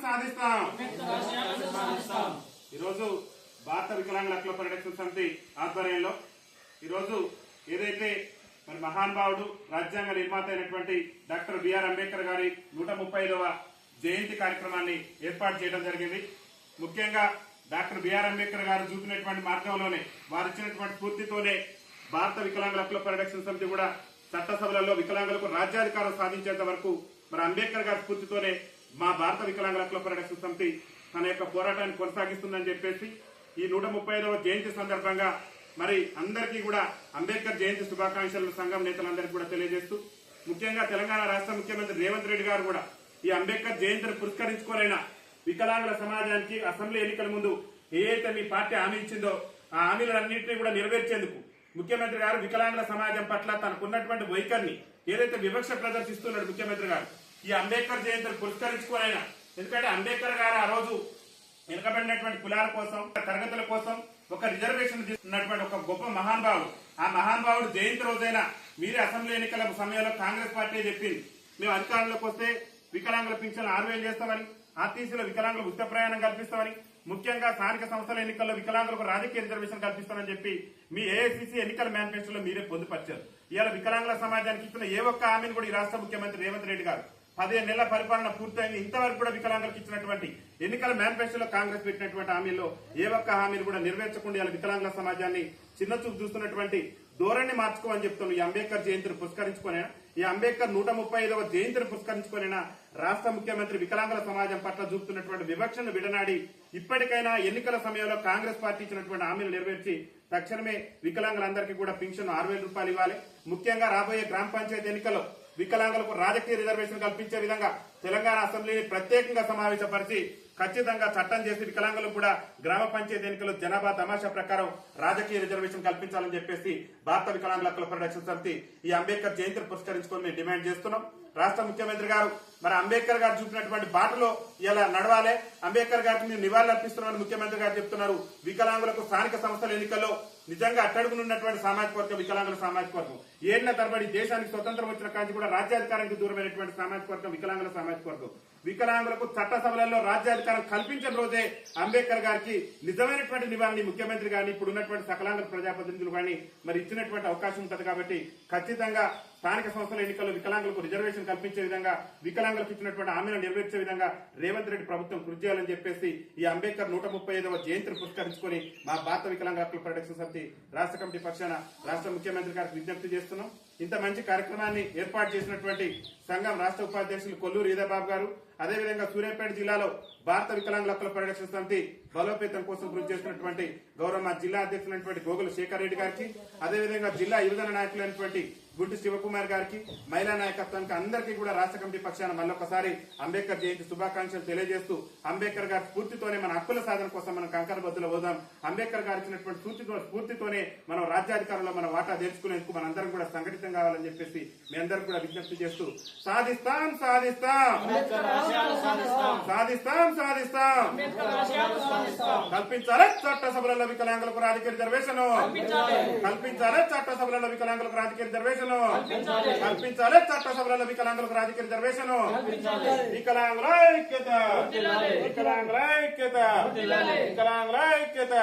సాధిస్తాం. ఈరోజు భారత వికలాంగుల హక్కుల పరిరక్షణ సమితి ఆధ్వర్యంలో ఈరోజు ఏదైతే మరి మహానుభావుడు రాజ్యాంగ నిర్మాత అయినటువంటి డాక్టర్ బిఆర్ అంబేద్కర్ గారి 135వ జయంతి కార్యక్రమాన్ని ఏర్పాటు చేయడం జరిగింది. ముఖ్యంగా డాక్టర్ బిఆర్ అంబేద్కర్ గారు చూపినటువంటి మార్గంలోనే వారు ఇచ్చినటువంటి స్ఫూర్తితోనే భారత వికలాంగుల హక్కుల పరిరక్షణ సమితి కూడా చట్టసభలలో వికలాంగులకు రాజ్యాధికారం సాధించేంత వరకు మరి అంబేద్కర్ గారి స్ఫూర్తితోనే మా భారత వికలాంగుల హక్కుల పరిరక్షణ సమితి తన యొక్క పోరాటాన్ని కొనసాగిస్తుందని చెప్పేసి ఈ 135వ జయంతి సందర్భంగా మరి అందరికీ కూడా అంబేద్కర్ జయంతి శుభాకాంక్షలు సంఘం నేతలందరికీ కూడా తెలియజేస్తూ ముఖ్యంగా తెలంగాణ రాష్ట్ర ముఖ్యమంత్రి రేవంత్ రెడ్డి గారు కూడా ఈ అంబేద్కర్ జయంతిని పురస్కరించుకోనైనా వికలాంగుల సమాజానికి అసెంబ్లీ ఎన్నికల ముందు ఏదైతే మీ పార్టీ హామీ ఇచ్చిందో ఆ హామీలన్నింటినీ కూడా నెరవేర్చేందుకు ముఖ్యమంత్రి గారు వికలాంగుల సమాజం పట్ల తనకున్నటువంటి వైఖరిని ఏదైతే వివక్ష ప్రదర్శిస్తున్నాడు ముఖ్యమంత్రి గారు ఈ అంబేద్కర్ జయంతిని పురస్కరించుకోనైనా, ఎందుకంటే అంబేద్కర్ గారు ఆ రోజు వెనుకబడినటువంటి కులాల కోసం తరగతుల కోసం ఒక రిజర్వేషన్ తీసుకున్నటువంటి ఒక గొప్ప మహానుభావుడు. ఆ మహానుభావుడు జయంతి రోజైనా మీరే అసెంబ్లీ ఎన్నికల సమయంలో కాంగ్రెస్ పార్టీ చెప్పింది మేము అధికారంలోకి వస్తే వికలాంగుల పింఛన్ 6,000 చేస్తామని, ఆర్టీసీలో వికలాంగులకు ఉచిత ప్రయాణం కల్పిస్తామని, ముఖ్యంగా స్థానిక సంస్థల ఎన్నికల్లో వికలాంగులకు రాజకీయ రిజర్వేషన్ కల్పిస్తామని చెప్పి మీ ఏఐసీసీ ఎన్నికల మేనిఫెస్టోలో మీరే పొందుపరిచారు. ఇవాళ వికలాంగుల సమాజానికి ఇచ్చిన ఏ ఒక్క హామీని కూడా ఈ రాష్ట్ర ముఖ్యమంత్రి రేవంత్ రెడ్డి గారు 15 నెలల పరిపాలన పూర్తయింది, ఇంతవరకు కూడా వికలాంగులకు ఇచ్చినటువంటి ఎన్నికల మేనిఫెస్టోలో కాంగ్రెస్ పెట్టినటువంటి హామీల్లో ఏ ఒక్క హామీని కూడా నెరవేర్చకుండా ఇలా వికలాంగుల సమాజాన్ని చిన్నచూపు చూస్తున్నటువంటి ధోరణి మార్చుకోమని చెప్తున్నాం. ఈ అంబేద్కర్ జయంతిని పురస్కరించుకునే ఈ అంబేద్కర్ 135వ జయంతిని పురస్కరించుకునేనా రాష్ట్ర ముఖ్యమంత్రి వికలాంగుల సమాజం పట్ల చూపుతున్నటువంటి వివక్షను విడనాడి ఇప్పటికైనా ఎన్నికల సమయంలో కాంగ్రెస్ పార్టీ ఇచ్చినటువంటి హామీలు నెరవేర్చి తక్షణమే వికలాంగులందరికీ కూడా పెన్షన్ 6,000 రూపాయలు ఇవ్వాలి. ముఖ్యంగా రాబోయే గ్రామ పంచాయతీ ఎన్నికల్లో వికలాంగులకు రాజకీయ రిజర్వేషన్ కల్పించే విధంగా తెలంగాణ అసెంబ్లీని ప్రత్యేకంగా సమావేశపరిచి ఖచ్చితంగా చట్టం చేసి వికలాంగులకు కూడా గ్రామ పంచాయతీ ఎన్నికల్లో జనాభా తమాషా ప్రకారం రాజకీయ రిజర్వేషన్ కల్పించాలని చెప్పేసి భారత వికలాంగుల హక్కుల పరిరక్షణ సమితి ఈ అంబేద్కర్ జయంతిని పురస్కరించుకొని మేము డిమాండ్ చేస్తున్నాం. రాష్ట్ర ముఖ్యమంత్రి గారు మరి అంబేద్కర్ గారు చూపినటువంటి బాటలో ఇలా నడవాలి, అంబేద్కర్ గారికి మీరు నివాళులు అర్పిస్తున్నామని ముఖ్యమంత్రి గారు చెప్తున్నారు. వికలాంగులకు స్థానిక సంస్థల ఎన్నికల్లో నిజంగా అట్టడుగునున్నటువంటి సామాజిక వర్గం వికలాంగుల సామాజిక వర్గం ఏళ్ల తరబడి దేశానికి స్వతంత్రం వచ్చిన కాంచి కూడా రాజ్యాధికారానికి దూరమైనటువంటి సామాజిక వర్గం వికలాంగుల సామాజిక వర్గం. వికలాంగులకు చట్టసభలలో రాజ్యాధికారం కల్పించిన రోజే అంబేద్కర్ గారికి నిజమైనటువంటి నివాళని ముఖ్యమంత్రి గారిని ఇప్పుడు ఉన్నటువంటి సకలాంగ ప్రజాప్రతినిధులు కానీ మరి ఇచ్చినటువంటి అవకాశం ఉంటుంది. కాబట్టి ఖచ్చితంగా స్థానిక సంస్థల ఎన్నికల్లో వికలాంగులకు రిజర్వేషన్ కల్పించే విధంగా వికలాంగులకు ఇచ్చినటువంటి హామీలను నెరవేర్చే విధంగా రేవంత్ రెడ్డి ప్రభుత్వం కృషి చేయాలని చెప్పేసి ఈ అంబేద్కర్ 135వ జయంతిని పురస్కరించుకొని మా భారత వికలాంగ హక్కుల పరిరక్షణ సమితి రాష్ట్ర కమిటీ పక్షాన రాష్ట్ర ముఖ్యమంత్రి గారికి విజ్ఞప్తి చేస్తున్నాం. ఇంత మంచి కార్యక్రమాన్ని ఏర్పాటు చేసినటువంటి సంఘం రాష్ట్ర ఉపాధ్యక్షులు కొల్లూరు ఈదాబాబు గారు, అదేవిధంగా సూర్యాపేట జిల్లాలో భారత వికలాంగుల హక్కుల పరిరక్షణ సమితి బలోపేతం కోసం కృషి చేస్తున్నటువంటి గౌరవ జిల్లా అధ్యక్షులైనటువంటి గోగుల శేఖర్ రెడ్డి గారికి, అదేవిధంగా జిల్లా యువజన నాయకులైనటువంటి గుంటి శివకుమార్ గారికి, మహిళా నాయకత్వానికి అందరికీ కూడా రాష్ట్ర కమిటీ పక్షాన మళ్ళొకసారి అంబేద్కర్ జయంతి శుభాకాంక్షలు తెలియజేస్తూ అంబేద్కర్ గారి స్ఫూర్తితోనే మన హక్కుల సాధన కోసం మనం కంకరబద్దులో పోదాం. అంబేద్కర్ గారు ఇచ్చినటువంటి స్ఫూర్తితోనే మనం రాజ్యాధికారంలో మన వాటా తెరుచుకునేందుకు మనందరం కూడా సంఘటితం కావాలని చెప్పేసి మీ అందరికి కూడా విజ్ఞప్తి చేస్తూ సాధిస్తాం సాధిస్తాం సాధిస్తాం సాధిస్తాం కల్పించాలి చట్టసభలలో వికలాంగులకు రాజకీయ రిజర్వేషన్, కల్పించాలి చట్టసభలలో వికలాంగులకు రాజకీయ రిజర్వేషన్, కల్పించాలి చట్టసభలలో వికలాంగులకు రాజకీయ రిజర్వేషన్. వికలాంగుల ఐక్యత, వికలాంగుల ఐక్యత, వికలాంగుల ఐక్యత.